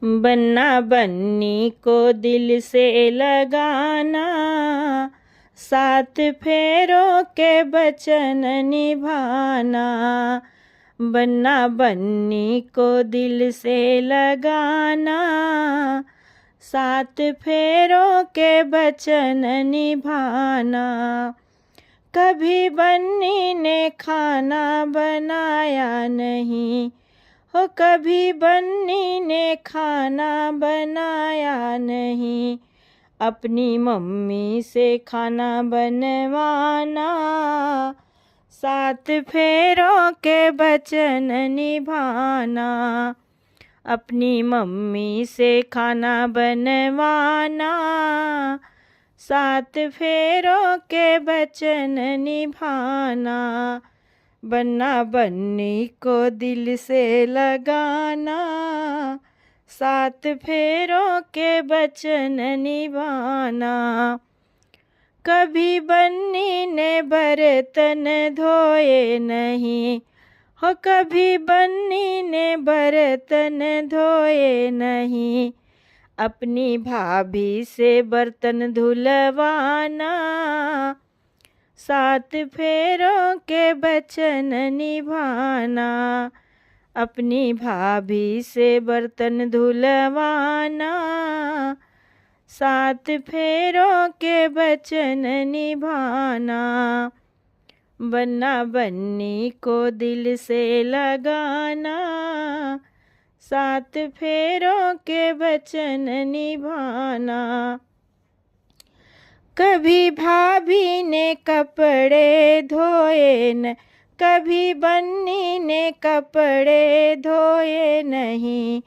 बन्ना बन्नी को दिल से लगाना, सात फेरों के वचन निभाना। बन्ना बन्नी को दिल से लगाना, सात फेरों के वचन निभाना। कभी बन्नी ने खाना बनाया नहीं हो, कभी बन्नी ने खाना बनाया नहीं। अपनी मम्मी से खाना बनवाना, सात फेरों के वचन निभाना। अपनी मम्मी से खाना बनवाना, सात फेरों के वचन निभाना। बन्ना बन्नी को दिल से लगाना, सात फेरों के वचन निभाना। कभी बन्नी ने बर्तन धोए नहीं हो, कभी बन्नी ने बर्तन धोए नहीं। अपनी भाभी से बर्तन धुलवाना, सात फेरों के वचन निभाना। अपनी भाभी से बर्तन धुलवाना, सात फेरों के वचन निभाना। बन्ना बन्नी को दिल से लगाना, सात फेरों के वचन निभाना। कभी भाभी ने कपड़े धोए न, कभी बन्नी ने कपड़े धोए नहीं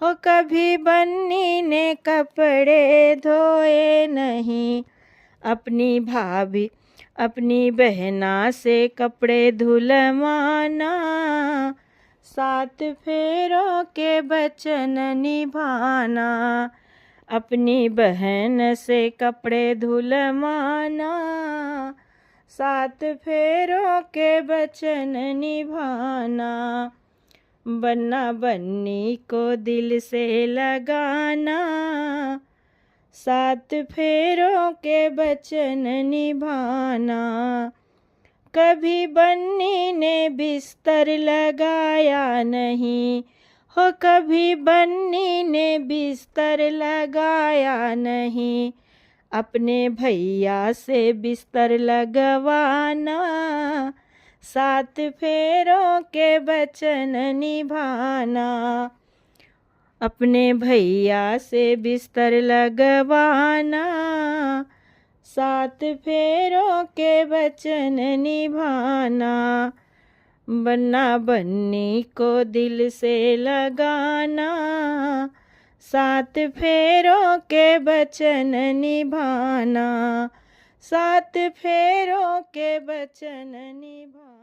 हो, कभी बन्नी ने कपड़े धोए नहीं। अपनी भाभी अपनी बहना से कपड़े धुलवाना, सात फेरों के वचन निभाना। अपनी बहन से कपड़े धुलवाना, सात फेरों के वचन निभाना। बन्ना बन्नी को दिल से लगाना, सात फेरों के वचन निभाना। कभी बन्नी ने बिस्तर लगाया नहीं हो, कभी बन्नी ने बिस्तर लगाया नहीं। अपने भैया से बिस्तर लगवाना, सात फेरों के वचन निभाना। अपने भैया से बिस्तर लगवाना, सात फेरों के वचन निभाना। बन्ना बन्नी को दिल से लगाना, सात फेरों के वचन निभाना। सात फेरों के वचन निभाना।